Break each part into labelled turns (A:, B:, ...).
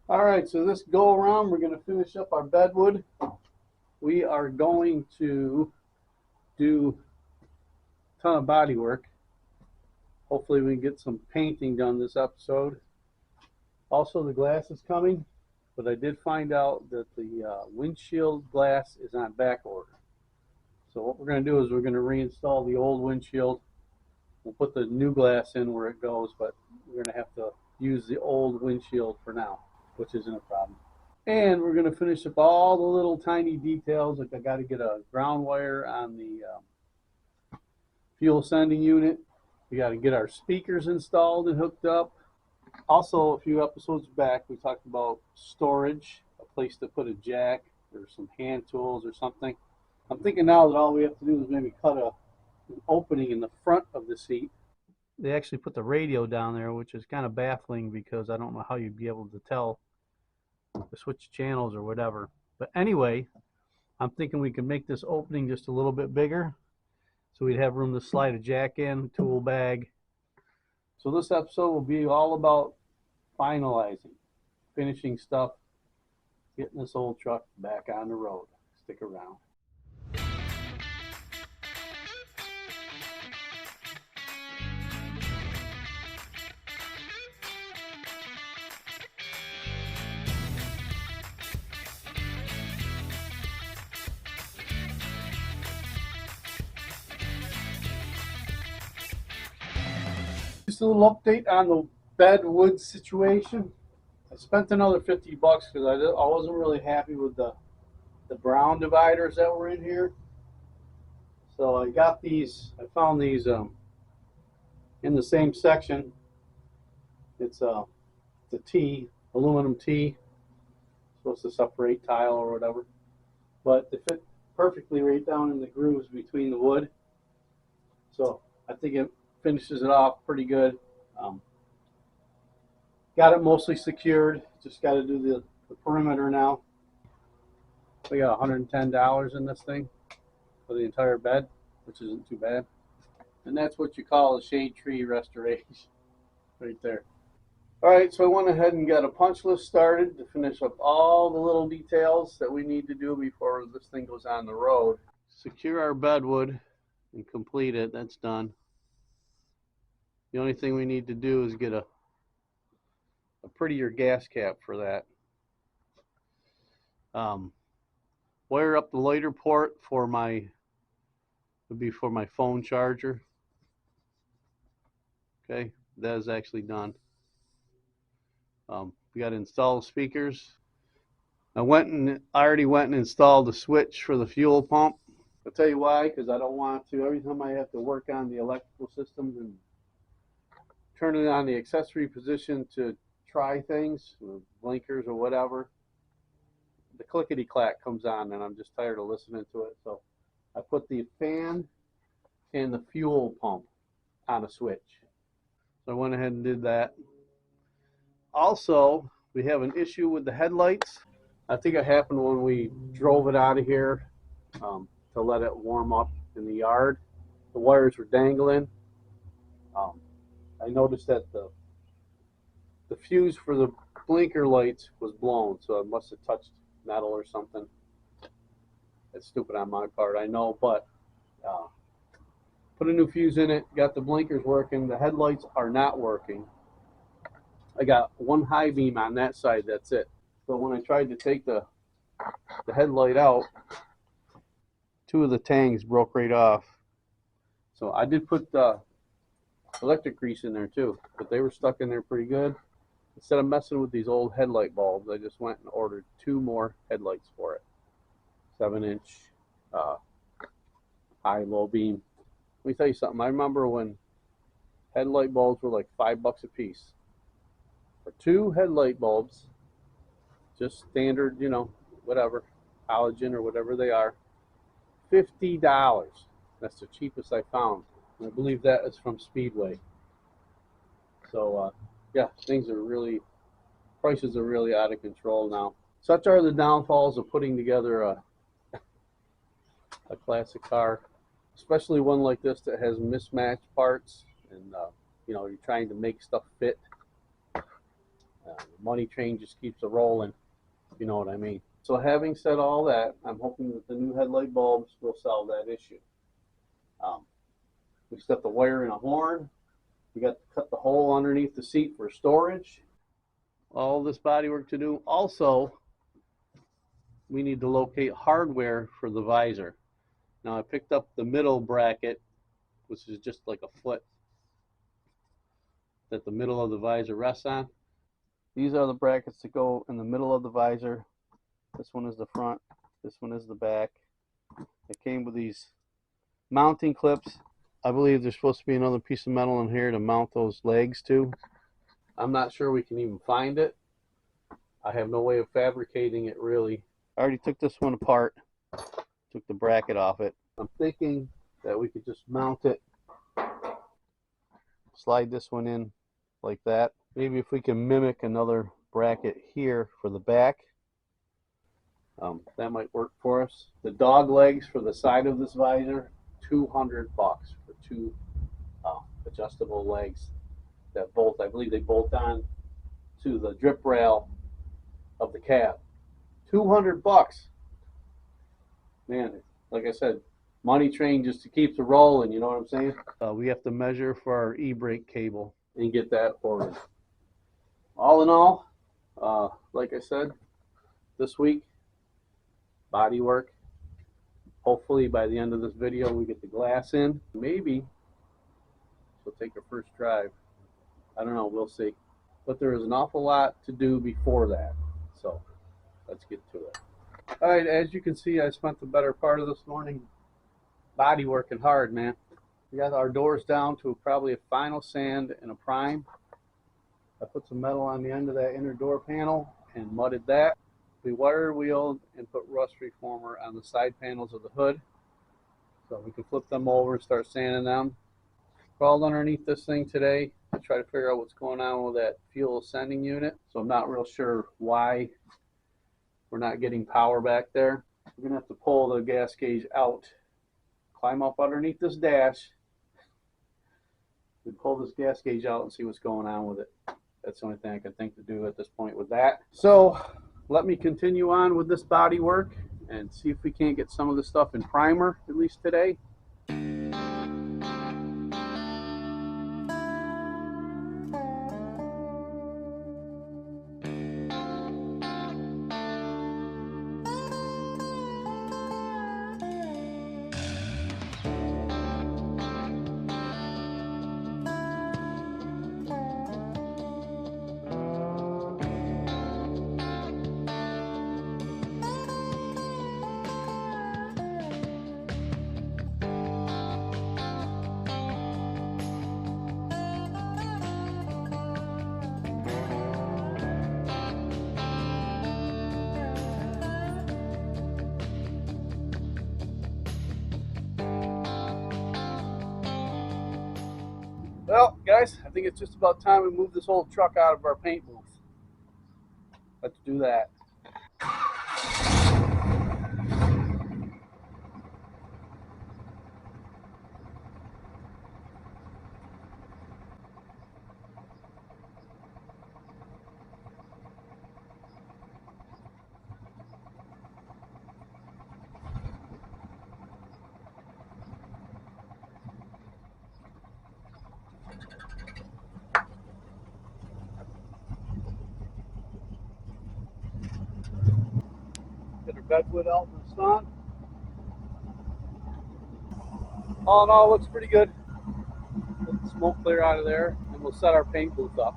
A: All right, so this go around, we're going to finish up our bedwood. We are going to do a ton of body work. Hopefully we can get some painting done this episode. Also, the glass is coming, but I did find out that the windshield glass is on back order. So what we're going to do is we're going to reinstall the old windshield. We'll put the new glass in where it goes, but we're going to have to use the old windshield for now, which isn't a problem. And we're going to finish up all the little tiny details. Like I got to get a ground wire on the fuel sending unit. We got to get our speakers installed and hooked up. Also, a few episodes back, we talked about storage, a place to put a jack or some hand tools or something. I'm thinking now that all we have to do is maybe cut an opening in the front of the seat. They actually put the radio down there, which is kind of baffling because I don't know how you'd be able to tell to switch channels or whatever. But anyway, I'm thinking we can make this opening just a little bit bigger so we'd have room to slide a jack in, tool bag. So this episode will be all about finalizing, finishing stuff, getting this old truck back on the road. Stick around. Just a little update on the Bedwood situation. I spent another $50 because I wasn't really happy with the brown dividers that were in here. So I got these, I found these in the same section. It's the T, aluminum T, supposed to separate tile or whatever. But they fit perfectly right down in the grooves between the wood. So I think it finishes it off pretty good. Got it mostly secured. Just got to do the perimeter now. We got $110 in this thing for the entire bed, which isn't too bad. And that's what you call a shade tree restoration right there. All right, so I went ahead and got a punch list started to finish up all the little details that we need to do before this thing goes on the road. Secure our bedwood and complete it. That's done. The only thing we need to do is get a prettier gas cap for that. Wire up the lighter port for my phone charger. Okay, that is actually done. We got to install the speakers. I already went and installed the switch for the fuel pump. I'll tell you why, because I don't want to. Every time I have to work on the electrical systems and turn it on the accessory position to try things, blinkers or whatever, the clickety clack comes on, and I'm just tired of listening to it. So I put the fan and the fuel pump on a switch. So I went ahead and did that. Also, we have an issue with the headlights. I think it happened when we drove it out of here to let it warm up in the yard. The wires were dangling. I noticed that the fuse for the blinker lights was blown, so it must have touched metal or something. That's stupid on my part, I know, but put a new fuse in it, got the blinkers working. The headlights are not working. I got one high beam on that side, that's it. So when I tried to take the headlight out, two of the tangs broke right off. So I did put the electric grease in there too, but they were stuck in there pretty good. Instead of messing with these old headlight bulbs, I just went and ordered 2 more headlights for it. 7-inch high, low beam. Let me tell you something. I remember when headlight bulbs were like $5 a piece. For 2 headlight bulbs, just standard, whatever, halogen or whatever they are, $50. That's the cheapest I found. And I believe that is from Speedway. So, yeah, prices are really out of control now. Such are the downfalls of putting together a classic car, especially one like this that has mismatched parts, and you're trying to make stuff fit. The money train just keeps a rolling, if you know what I mean. So having said all that, I'm hoping that the new headlight bulbs will solve that issue. We set the wire in a horn. We got to cut the hole underneath the seat for storage. All this body work to do. Also, we need to locate hardware for the visor. Now I picked up the middle bracket, which is just like a foot that the middle of the visor rests on. These are the brackets that go in the middle of the visor. This one is the front, this one is the back. It came with these mounting clips. I believe there's supposed to be another piece of metal in here to mount those legs to. I'm not sure we can even find it. I have no way of fabricating it really. I already took this one apart, took the bracket off it. I'm thinking that we could just mount it, slide this one in like that. Maybe if we can mimic another bracket here for the back, that might work for us. The dog legs for the side of this visor, $200 for two adjustable legs that bolt. I believe they bolt on to the drip rail of the cab. $200. Man, like I said, money train just to keep it rolling, you know what I'm saying? We have to measure for our e-brake cable and get that ordered. All in all, like I said, this week, body work. Hopefully by the end of this video we get the glass in. Maybe we'll take our first drive. I don't know, we'll see. But there is an awful lot to do before that. So let's get to it. Alright, as you can see, I spent the better part of this morning body working hard, man. We got our doors down to probably a final sand and a prime. I put some metal on the end of that inner door panel and mudded that. We wire wheeled and put rust reformer on the side panels of the hood so we can flip them over and start sanding them. Crawled underneath this thing today to try to figure out what's going on with that fuel sending unit. So I'm not real sure why we're not getting power back there. We're gonna have to pull the gas gauge out, climb up underneath this dash, and pull this gas gauge out and see what's going on with it. That's the only thing I can think to do at this point with that. So let me continue on with this body work and see if we can't get some of the stuff in primer, at least today. Well, guys, I think it's just about time we move this old truck out of our paint booth. Let's do that. Get our Bedwood out in the sun. All in all, looks pretty good. Let the smoke clear out of there, and we'll set our paint booth up.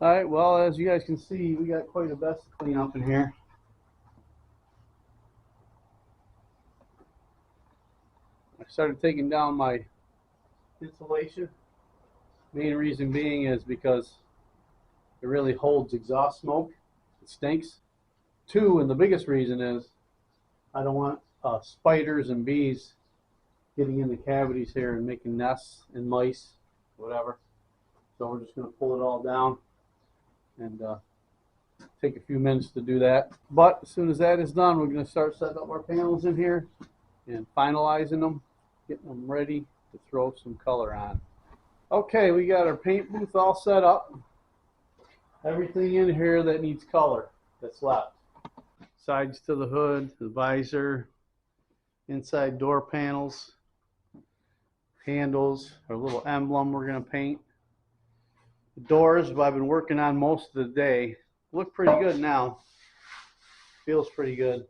A: Alright, well, as you guys can see, we got quite a mess to clean up in here. I started taking down my insulation Main reason being is because it really holds exhaust smoke. It stinks. Two, and the biggest reason is I don't want spiders and bees getting in the cavities here and making nests and mice, whatever. So we're just going to pull it all down and take a few minutes to do that. But as soon as that is done, we're going to start setting up our panels in here and finalizing them, getting them ready to throw some color on. Okay, we got our paint booth all set up. Everything in here that needs color that's left. Sides to the hood, the visor, inside door panels, handles, our little emblem we're going to paint. The doors I've been working on most of the day. Look pretty good now. Feels pretty good.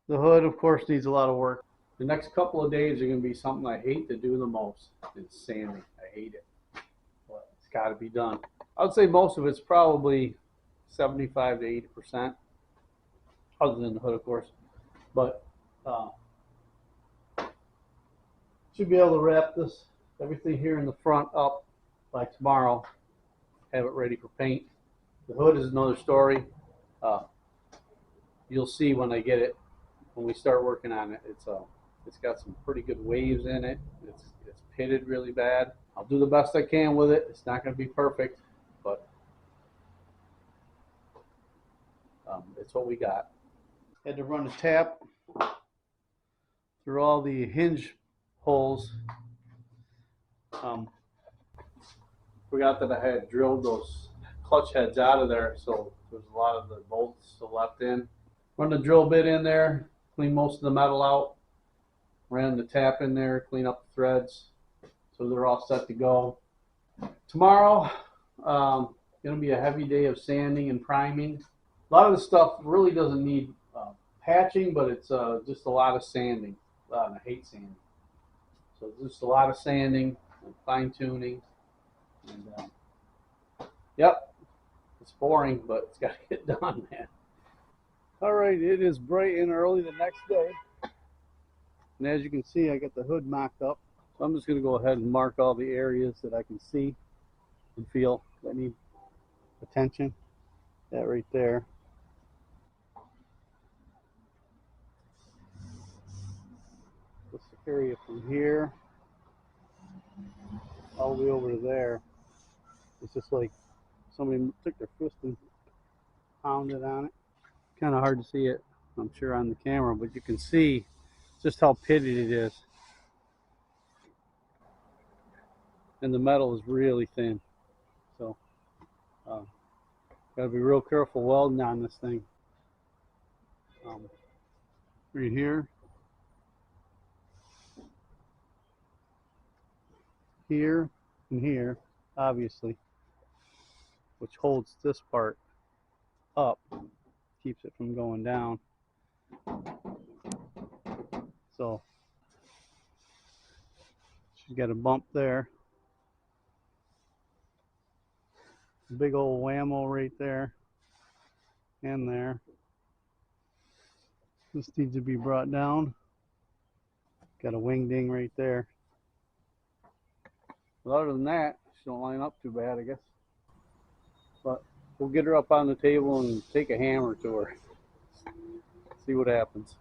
A: The hood, of course, needs a lot of work. The next couple of days are going to be something I hate to do the most. It's sanding. I hate it. But it's got to be done. I would say most of it's probably 75 to 80%, other than the hood, of course. But should be able to wrap this, everything here in the front up by tomorrow. Have it ready for paint. The hood is another story. You'll see when I get it, when we start working on it. It's got some pretty good waves in it. It's pitted really bad. I'll do the best I can with it. It's not going to be perfect, but it's what we got. Had to run a tap through all the hinge holes. Forgot that I had drilled those clutch heads out of there, so there's a lot of the bolts still left in. Run the drill bit in there, clean most of the metal out, ran the tap in there, clean up the threads, so they're all set to go. Tomorrow, going to be a heavy day of sanding and priming. A lot of the stuff really doesn't need patching, but it's just a lot of sanding. And I hate sanding. So just a lot of sanding and fine tuning. And yep, it's boring, but it's got to get done, man. All right, it is bright and early the next day. And as you can see, I got the hood mocked up. So I'm just going to go ahead and mark all the areas that I can see and feel that need attention. That right there. This area from here all the way over to there. It's just like somebody took their fist and pounded on it. Kind of hard to see it, I'm sure, on the camera, but you can see just how pitted it is. And the metal is really thin. So, gotta be real careful welding on this thing. Right here. Here and here, obviously, which holds this part up, keeps it from going down. So she's got a bump there, big old whammo right there and there. This needs to be brought down. Got a wing ding right there. But other than that, she don't line up too bad, I guess. But we'll get her up on the table and take a hammer to her. See what happens.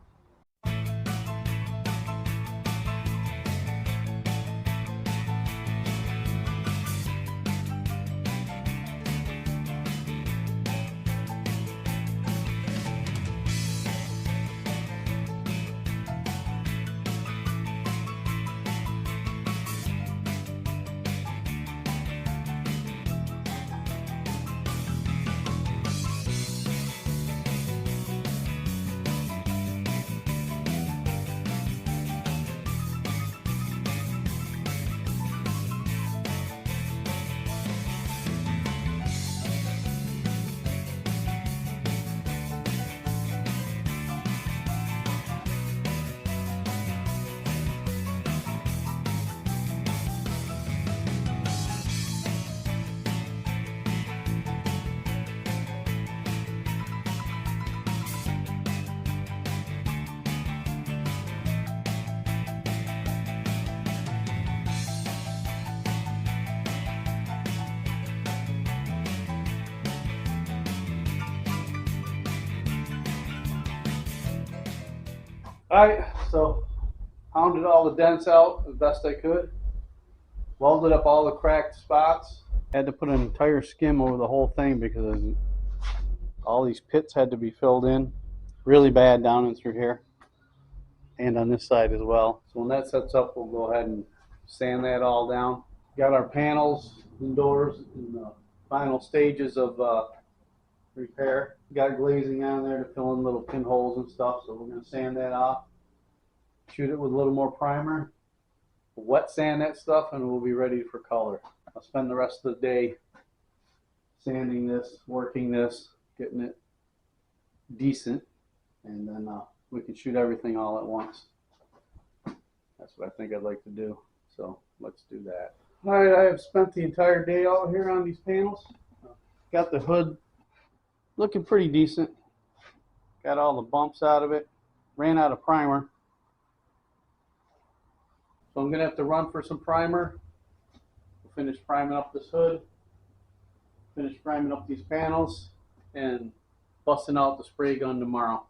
A: Alright, so pounded all the dents out as best I could. Welded up all the cracked spots. Had to put an entire skim over the whole thing because all these pits had to be filled in really bad down and through here and on this side as well. So when that sets up, we'll go ahead and sand that all down. Got our panels indoors in the final stages of repair. Got glazing on there to fill in little pinholes and stuff, so we're going to sand that off. Shoot it with a little more primer. We'll wet sand that stuff and we'll be ready for color. I'll spend the rest of the day sanding this, working this, getting it decent, and then we can shoot everything all at once. That's what I think I'd like to do. So let's do that. All right, I have spent the entire day out here on these panels. Got the hood looking pretty decent. Got all the bumps out of it. Ran out of primer. So I'm going to have to run for some primer. We'll finish priming up this hood. Finish priming up these panels and busting out the spray gun tomorrow.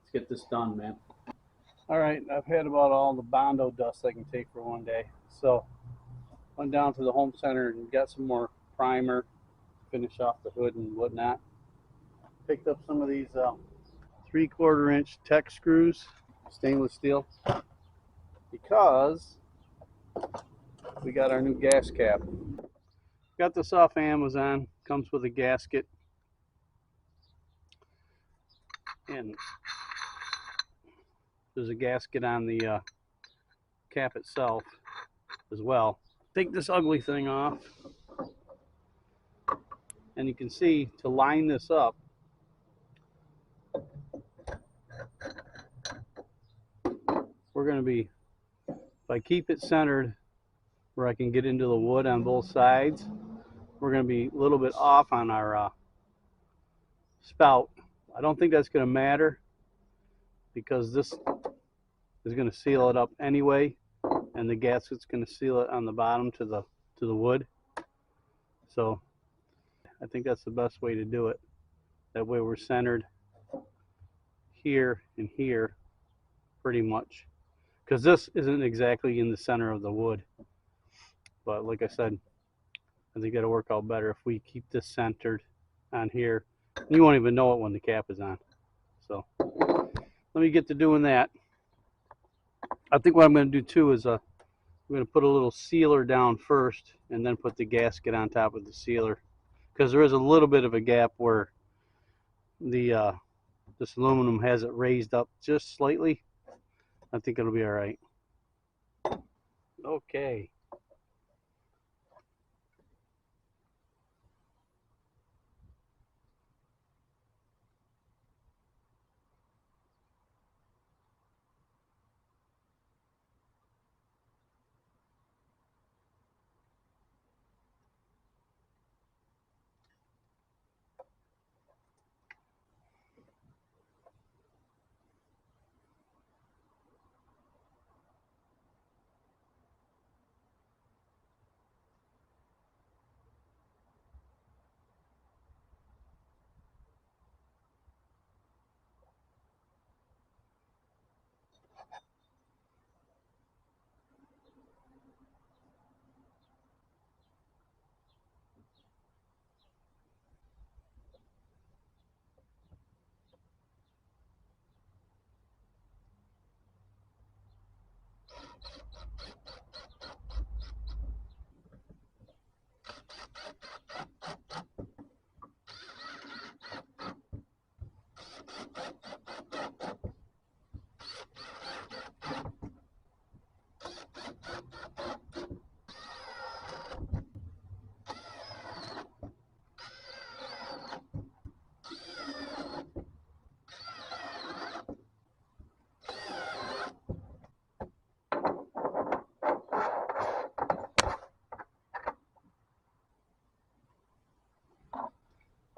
A: Let's get this done, man. All right, I've had about all the Bondo dust I can take for one day. So went down to the home center and got some more primer, finish off the hood and whatnot. Picked up some of these 3/4 inch Tech screws, stainless steel, because we got our new gas cap. Got this off Amazon, comes with a gasket, and there's a gasket on the cap itself as well. Take this ugly thing off, and you can see to line this up, we're going to be, if I keep it centered where I can get into the wood on both sides, we're going to be a little bit off on our spout. I don't think that's going to matter because this is going to seal it up anyway, and the gasket's going to seal it on the bottom to the wood. So I think that's the best way to do it. That way we're centered here and here pretty much, because this isn't exactly in the center of the wood. But like I said, I think it'll work out better if we keep this centered on here. You won't even know it when the cap is on. So let me get to doing that. I think what I'm going to do too is I'm going to put a little sealer down first and then put the gasket on top of the sealer, because there is a little bit of a gap where the this aluminum has it raised up just slightly. I think it'll be all right. Okay.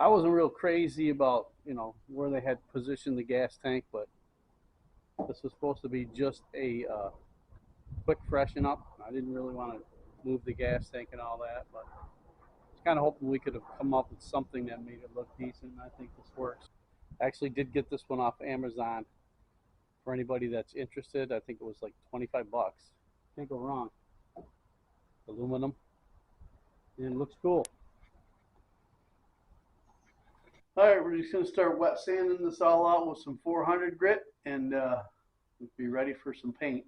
A: I wasn't real crazy about, where they had positioned the gas tank, but this was supposed to be just a quick freshen up. I didn't really want to move the gas tank and all that, but I was kind of hoping we could have come up with something that made it look decent, and I think this works. I actually did get this one off Amazon for anybody that's interested. I think it was like 25 bucks. Can't go wrong. Aluminum, and it looks cool. All right, we're just gonna start wet sanding this all out with some 400 grit, and we'll be ready for some paint.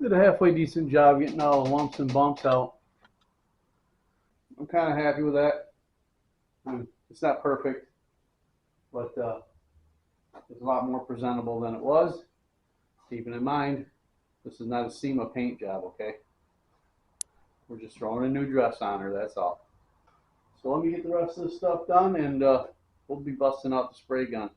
A: Did a halfway decent job getting all the lumps and bumps out. I'm kind of happy with that. It's not perfect, but it's a lot more presentable than it was. Keeping in mind, this is not a SEMA paint job, okay? We're just throwing a new dress on her, that's all. So let me get the rest of this stuff done, and we'll be busting out the spray gun.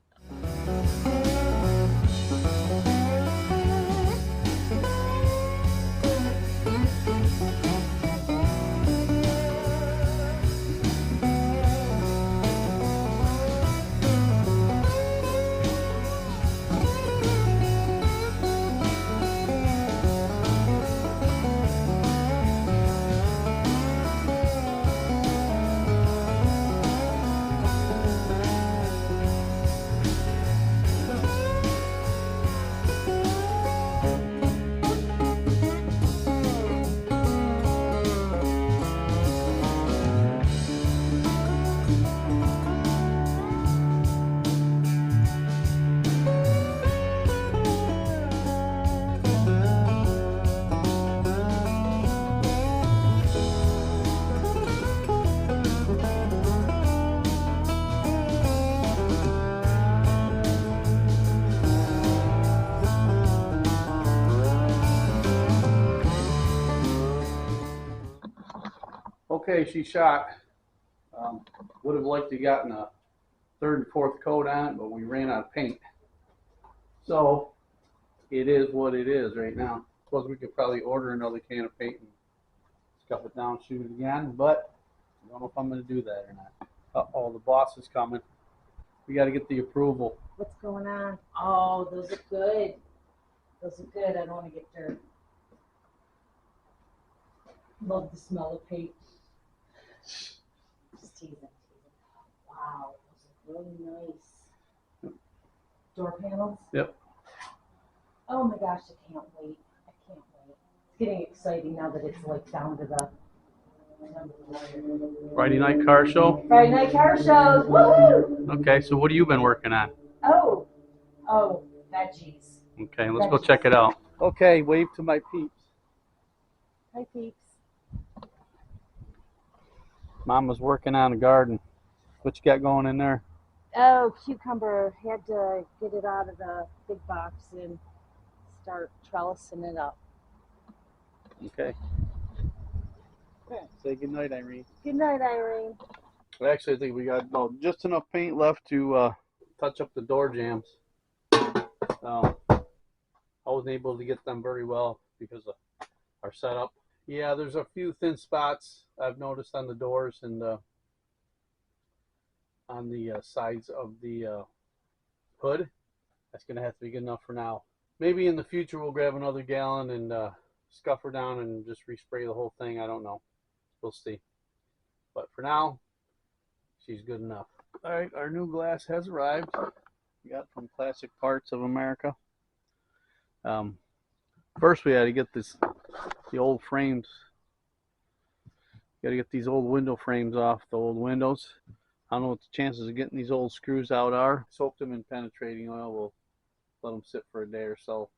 A: Okay, she shot. Would have liked to gotten a third and fourth coat on it, but we ran out of paint. So it is what it is right now. Suppose we could probably order another can of paint and scuff it down, shoot it again, but I don't know if I'm going to do that or not. Uh-oh, the boss is coming. We got to get the approval.
B: What's going on? Oh, those are good. Those are good. I don't want to get dirt. Love the smell of paint. Just teasing. Wow, those are really nice. Door panels?
A: Yep.
B: Oh my gosh, I can't wait. I can't wait. It's getting exciting now that it's like down to the
A: Friday night car show?
B: Friday night car shows. Woohoo!
A: Okay, so what have you been working on?
B: Oh, veggies.
A: Okay, let's go check it out. Okay, wave to my peeps.
B: Hi, peeps.
A: Mama's working on the garden. What you got going in there?
B: Oh, cucumber. Had to get it out of the big box and start trellising it up.
A: Okay. Yeah, say good night, Irene.
B: Good night, Irene.
A: Actually, I think we got just enough paint left to touch up the door jambs. I wasn't able to get them very well because of our setup. Yeah, there's a few thin spots I've noticed on the doors and on the sides of the hood. That's going to have to be good enough for now. Maybe in the future we'll grab another gallon and scuff her down and just respray the whole thing. I don't know. We'll see. But for now, she's good enough. All right, our new glass has arrived. We got from Classic Parts of America. First we had to get the old frames Got to get these old window frames off the old windows. I don't know what the chances of getting these old screws out are. Soak them in penetrating oil. We'll let them sit for a day or so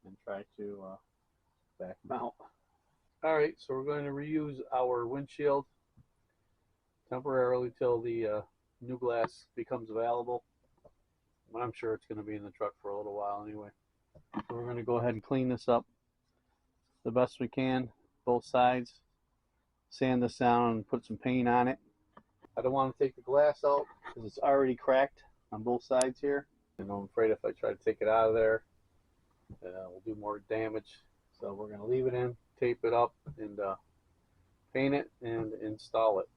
A: and try to back them out. All right, so we're going to reuse our windshield temporarily till the new glass becomes available. But I'm sure it's going to be in the truck for a little while anyway. So we're going to go ahead and clean this up the best we can, both sides. Sand this down and put some paint on it. I don't want to take the glass out because it's already cracked on both sides here. And I'm afraid if I try to take it out of there, we'll do more damage. So we're going to leave it in, tape it up, and paint it and install it.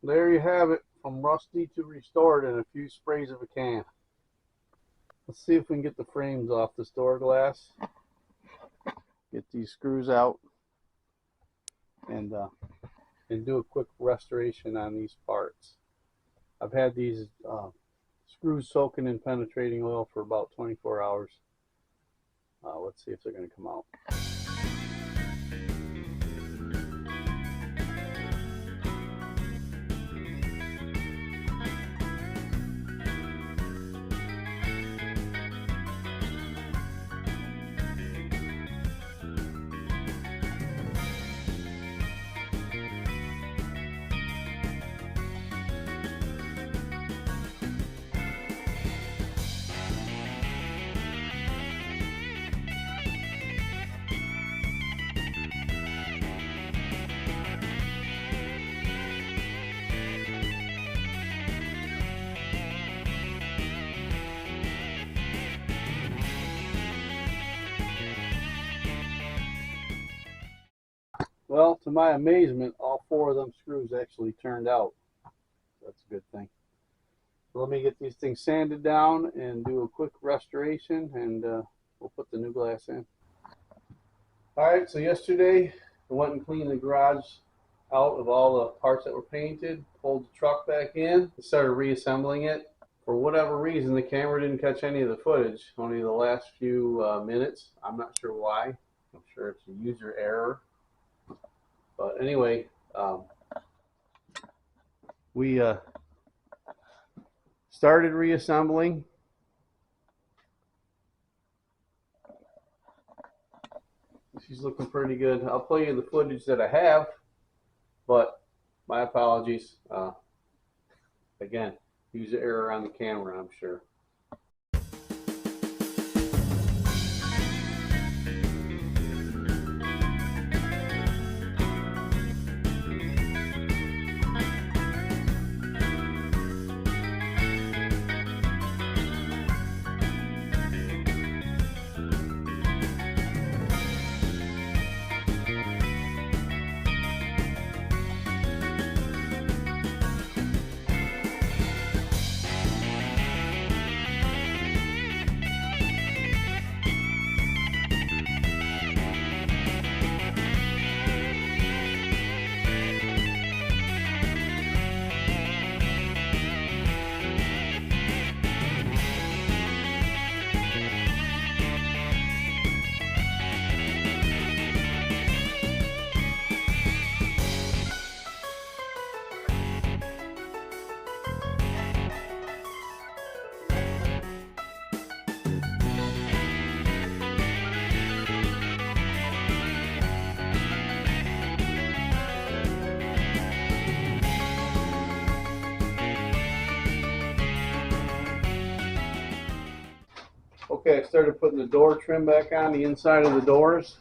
A: There you have it, from rusty to restored in a few sprays of a can. Let's see if we can get the frames off this door glass. Get these screws out and do a quick restoration on these parts. I've had these screws soaking in penetrating oil for about 24 hours. Let's see if they're going to come out. Well, to my amazement, all four of them screws actually turned out. That's a good thing. So let me get these things sanded down and do a quick restoration, and we'll put the new glass in. Alright, so yesterday I went and cleaned the garage out of all the parts that were painted, pulled the truck back in, and started reassembling it. For whatever reason, the camera didn't catch any of the footage, only the last few minutes. I'm not sure why. I'm sure it's a user error. But anyway, we started reassembling. She's looking pretty good. I'll play you the footage that I have, but my apologies. Again, user error on the camera, I'm sure. Okay, I started putting the door trim back on the inside of the doors.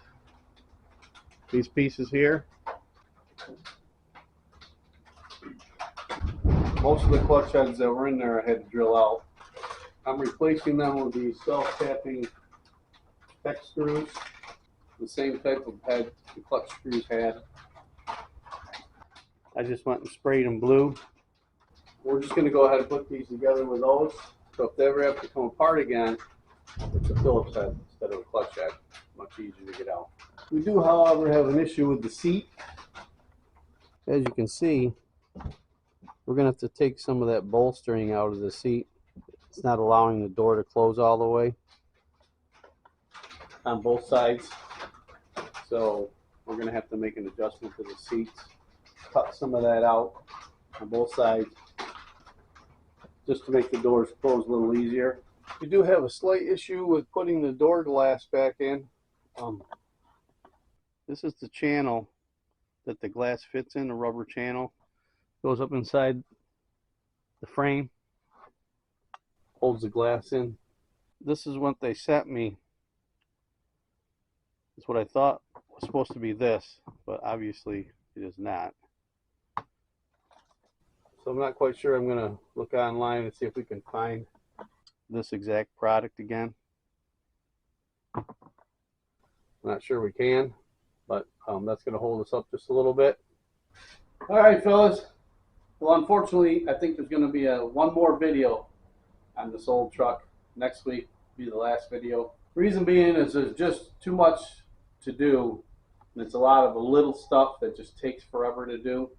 A: These pieces here. Most of the clutch heads that were in there I had to drill out. I'm replacing them with these self-tapping hex screws, the same type of head the clutch screws had. I just went and sprayed them blue. We're just going to go ahead and put these together with those, so if they ever have to come apart again, it's a Phillips head instead of a clutch head. Much easier to get out. We do, however, have an issue with the seat. As you can see, we're going to have to take some of that bolstering out of the seat. It's not allowing the door to close all the way on both sides. So we're going to have to make an adjustment to the seats, cut some of that out on both sides, just to make the doors close a little easier. We do have a slight issue with putting the door glass back in. This is the channel that the glass fits in, the rubber channel. Goes up inside the frame, holds the glass in. This is what they sent me. It's what I thought was supposed to be this, but obviously it is not. So I'm not quite sure. I'm going to look online and see if we can find this exact product again. I'm not sure we can, but that's going to hold us up just a little bit. All right, fellas. Well, unfortunately, I think there's going to be one more video on this old truck. Next week will be the last video. Reason being is there's just too much to do. And it's a lot of little stuff that just takes forever to do.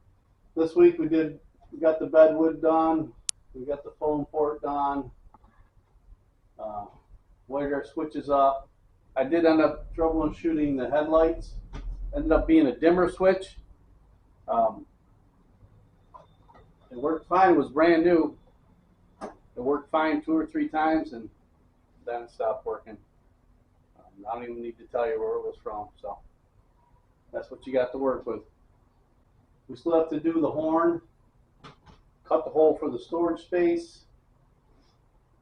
A: This week we got the Bedwood done. We got the foam port done. Wired our switches up. I did end up troubleshooting the headlights. Ended up being a dimmer switch. It worked fine. It was brand new. It worked fine 2 or 3 times, and then it stopped working. I don't even need to tell you where it was from. So that's what you got to work with. We still have to do the horn, cut the hole for the storage space.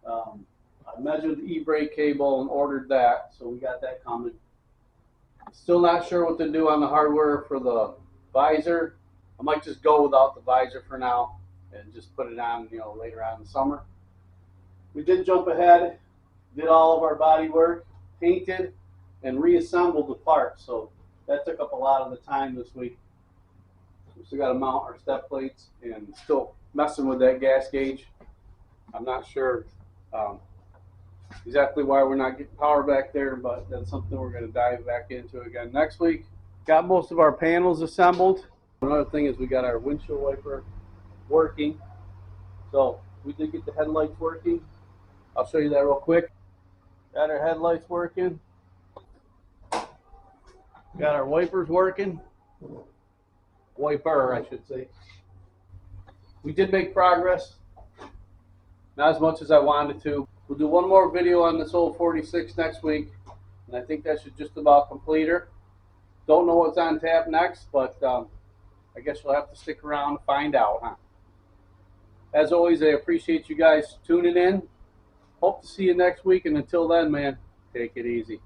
A: I measured the e-brake cable and ordered that, so we got that coming. Still not sure what to do on the hardware for the visor. I might just go without the visor for now and just put it on, later on in the summer. We did jump ahead, did all of our body work, painted, and reassembled the parts. So that took up a lot of the time this week. We still got to mount our step plates and still messing with that gas gauge. I'm not sure exactly why we're not getting power back there, but that's something we're going to dive back into again next week. Got most of our panels assembled. Another thing is we got our windshield wiper working. So we did get the headlights working. I'll show you that real quick. Got our headlights working. Got our wipers working. Wiper, I should say. We did make progress. Not as much as I wanted to. We'll do one more video on this old 46 next week, and I think that should just about complete her. Don't know what's on tap next, but I guess you'll have to stick around to find out, huh? As always, I appreciate you guys tuning in. Hope to see you next week, and until then, man, take it easy.